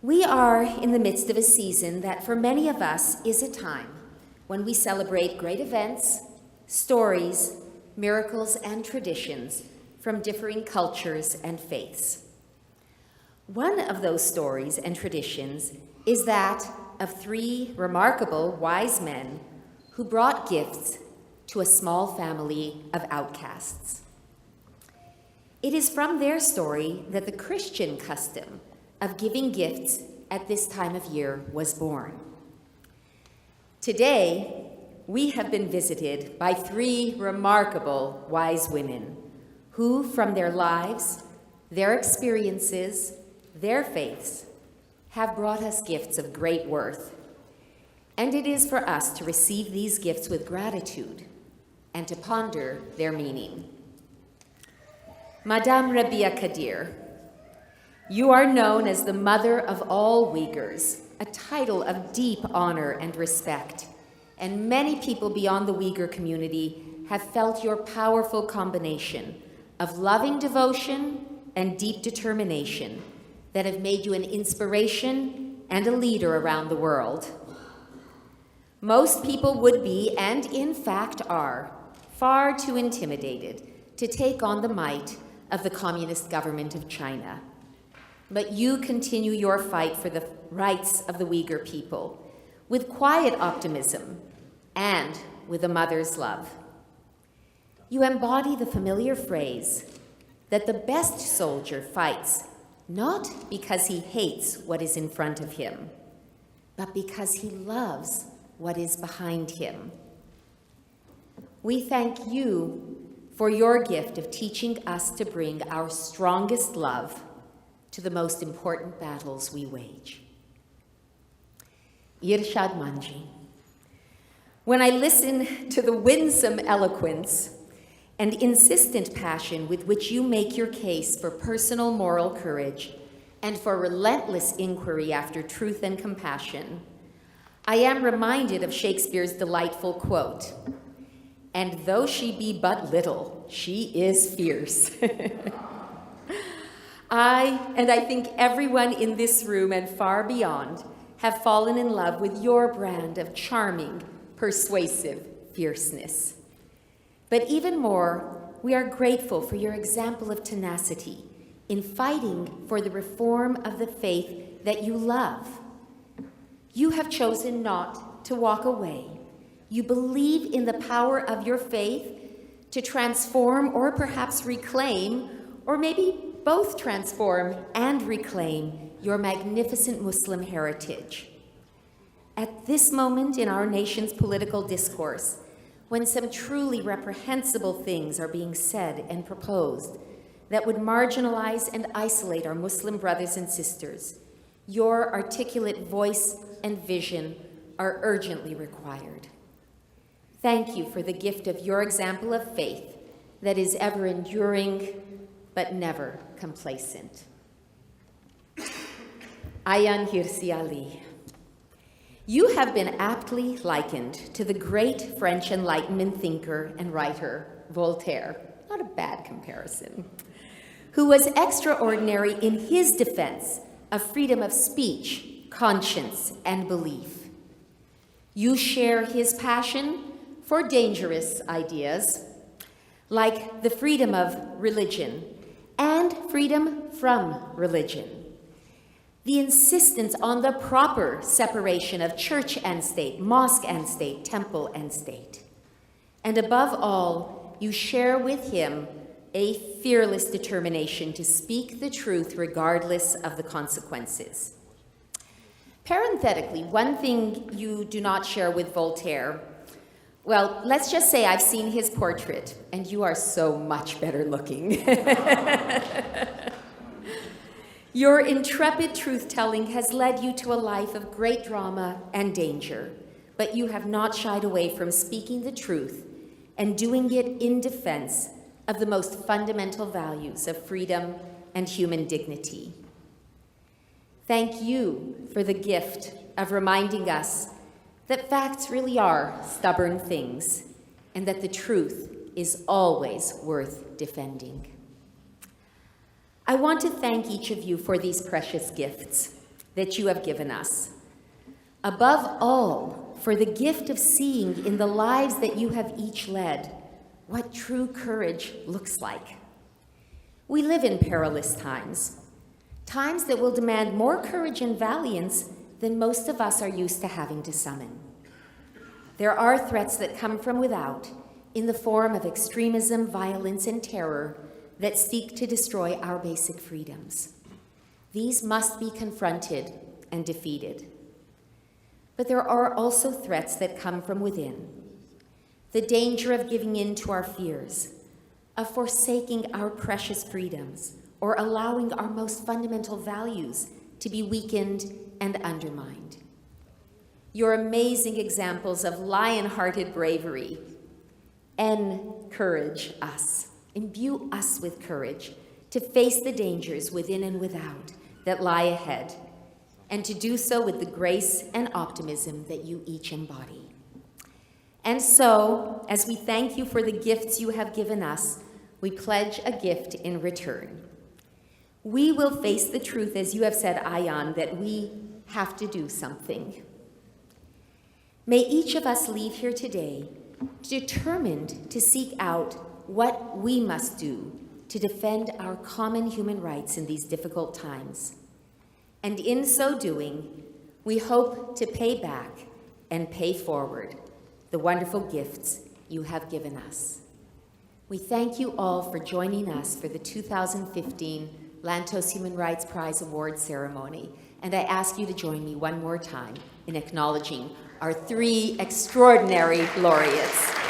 We are in the midst of a season that for many of us is a time when we celebrate great events, stories, miracles, and traditions from differing cultures and faiths. One of those stories and traditions is that of 3 remarkable wise men who brought gifts to a small family of outcasts. It is from their story that the Christian custom of giving gifts at this time of year was born. Today, we have been visited by 3 remarkable wise women who, from their lives, their experiences, their faiths, have brought us gifts of great worth. And it is for us to receive these gifts with gratitude and to ponder their meaning. Madame Rabia Kadir, you are known as the mother of all Uyghurs, a title of deep honor and respect, and many people beyond the Uyghur community have felt your powerful combination of loving devotion and deep determination that have made you an inspiration and a leader around the world. Most people would be, and in fact are, far too intimidated to take on the might of the Communist government of China. But you continue your fight for the rights of the Uyghur people with quiet optimism and with a mother's love. You embody the familiar phrase that the best soldier fights not because he hates what is in front of him, but because he loves what is behind him. We thank you for your gift of teaching us to bring our strongest love to the most important battles we wage. Irshad Manji, when I listen to the winsome eloquence and insistent passion with which you make your case for personal moral courage and for relentless inquiry after truth and compassion, I am reminded of Shakespeare's delightful quote, "And though she be but little, she is fierce." I think everyone in this room and far beyond have fallen in love with your brand of charming, persuasive fierceness. But even more, we are grateful for your example of tenacity in fighting for the reform of the faith that you love. You have chosen not to walk away. You believe in the power of your faith to transform or perhaps reclaim, or maybe both transform and reclaim your magnificent Muslim heritage. At this moment in our nation's political discourse, when some truly reprehensible things are being said and proposed that would marginalize and isolate our Muslim brothers and sisters, your articulate voice and vision are urgently required. Thank you for the gift of your example of faith that is ever enduring but never complacent. Ayan Hirsi Ali, you have been aptly likened to the great French Enlightenment thinker and writer Voltaire, not a bad comparison, who was extraordinary in his defense of freedom of speech, conscience, and belief. You share his passion for dangerous ideas, like the freedom of religion and freedom from religion, the insistence on the proper separation of church and state, mosque and state, temple and state. And above all, you share with him a fearless determination to speak the truth regardless of the consequences. Parenthetically, one thing you do not share with Voltaire, well, let's just say I've seen his portrait, and you are so much better looking. Your intrepid truth-telling has led you to a life of great drama and danger, but you have not shied away from speaking the truth and doing it in defense of the most fundamental values of freedom and human dignity. Thank you for the gift of reminding us that facts really are stubborn things and that the truth is always worth defending. I want to thank each of you for these precious gifts, that you have given us. Above all, for the gift of seeing in the lives that you have each led what true courage looks like. We live in perilous times, times that will demand more courage and valiance than most of us are used to having to summon. There are threats that come from without in the form of extremism, violence, and terror that seek to destroy our basic freedoms. These must be confronted and defeated. But there are also threats that come from within. The danger of giving in to our fears, of forsaking our precious freedoms, or allowing our most fundamental values to be weakened and undermined. Your amazing examples of lion-hearted bravery encourage us, imbue us with courage to face the dangers within and without that lie ahead, and to do so with the grace and optimism that you each embody. And so, as we thank you for the gifts you have given us, we pledge a gift in return. We will face the truth, as you have said, Ayan, that we have to do something. May each of us leave here today determined to seek out what we must do to defend our common human rights in these difficult times. And in so doing, we hope to pay back and pay forward the wonderful gifts you have given us. We thank you all for joining us for the 2015 Lantos Human Rights Prize Award ceremony, and I ask you to join me one more time in acknowledging our three extraordinary laureates.